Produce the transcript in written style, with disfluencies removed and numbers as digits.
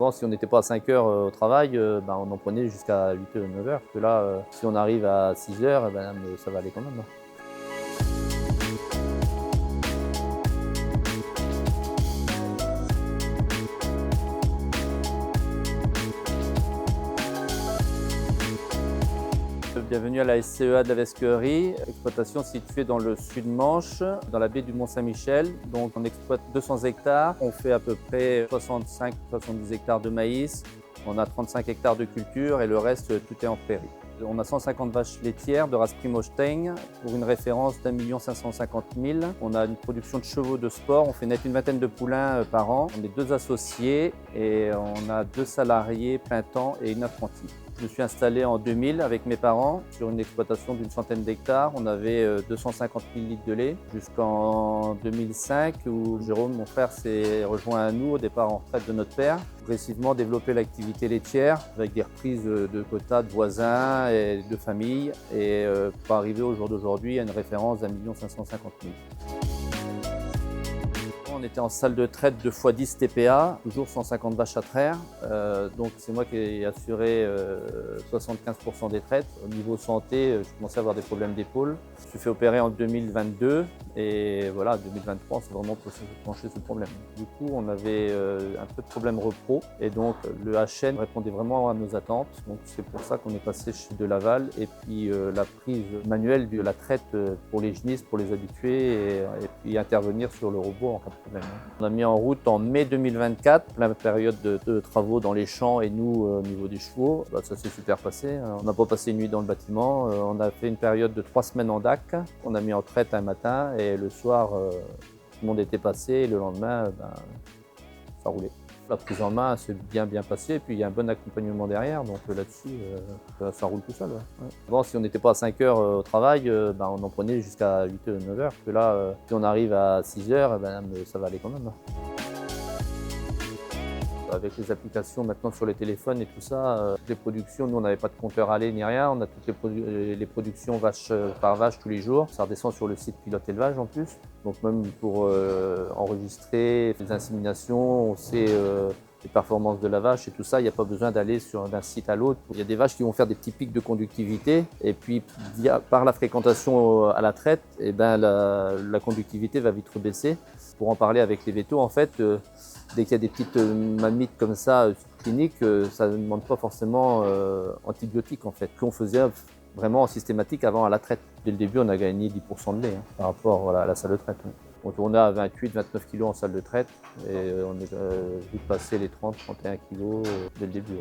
Bon, si on n'était pas à 5 heures au travail, on en prenait jusqu'à 8 ou 9 heures. Que là, si on arrive à 6 heures, ça va aller quand même. Bienvenue à la SCEA de la Vesquerie, exploitation située dans le sud-Manche, dans la baie du Mont-Saint-Michel. Donc on exploite 200 hectares, on fait à peu près 65-70 hectares de maïs, on a 35 hectares de culture et le reste tout est en prairie. On a 150 vaches laitières de race Primostein pour une référence d'1 550 000. On a une production de chevaux de sport, on fait naître une vingtaine de poulains par an. On est 2 associés et on a 2 salariés plein temps et une apprentie. Je me suis installé en 2000 avec mes parents sur une exploitation d'une centaine d'hectares. On avait 250 000 litres de lait jusqu'en 2005 où Jérôme, mon frère, s'est rejoint à nous au départ en retraite de notre père. Progressivement développer l'activité laitière avec des reprises de quotas de voisins et de familles et pour arriver au jour d'aujourd'hui à une référence d'1 550 000. On était en salle de traite 2x10 TPA, toujours 150 vaches à traire. Donc c'est moi qui ai assuré 75% des traites. Au niveau santé, je commençais à avoir des problèmes d'épaule. Je me suis fait opérer en 2022 et voilà, 2023, on s'est vraiment penché sur ce problème. Du coup, on avait un peu de problème repro et donc le HN répondait vraiment à nos attentes. Donc c'est pour ça qu'on est passé chez De Laval et puis la prise manuelle de la traite pour les génistes, pour les habitués et puis intervenir sur le robot en cas de problème. On a mis en route en mai 2024, plein période de travaux dans les champs et nous au niveau des chevaux. Ça s'est super passé. On n'a pas passé une nuit dans le bâtiment. On a fait une période de 3 semaines en DAC. On a mis en traite un matin et le soir, tout le monde était passé et le lendemain, ça roulait. La prise en main s'est bien passée et puis il y a un bon accompagnement derrière, donc là-dessus, ça roule tout seul. Ouais. Bon, si on n'était pas à 5 heures au travail, on en prenait jusqu'à 8 ou 9 heures. Que là, si on arrive à 6 heures, ça va aller quand même. Avec les applications maintenant sur les téléphones et tout ça, toutes les productions, nous on n'avait pas de compteur à lait ni rien, on a toutes les productions vache par vache tous les jours. Ça redescend sur le site Pilote Élevage en plus. Donc même pour enregistrer les inséminations, on sait les performances de la vache et tout ça, il n'y a pas besoin d'aller d'un site à l'autre. Il y a des vaches qui vont faire des petits pics de conductivité et puis par la fréquentation à la traite, la conductivité va vite rebaisser. Pour en parler avec les vétos, en fait, dès qu'il y a des petites mammites comme ça cliniques, ça ne demande pas forcément antibiotiques en fait, qu'on faisait vraiment en systématique avant à la traite. Dès le début, on a gagné 10% de lait par rapport à la salle de traite. On tournait à 28-29 kg en salle de traite et on est vite passé les 30-31 kg dès le début.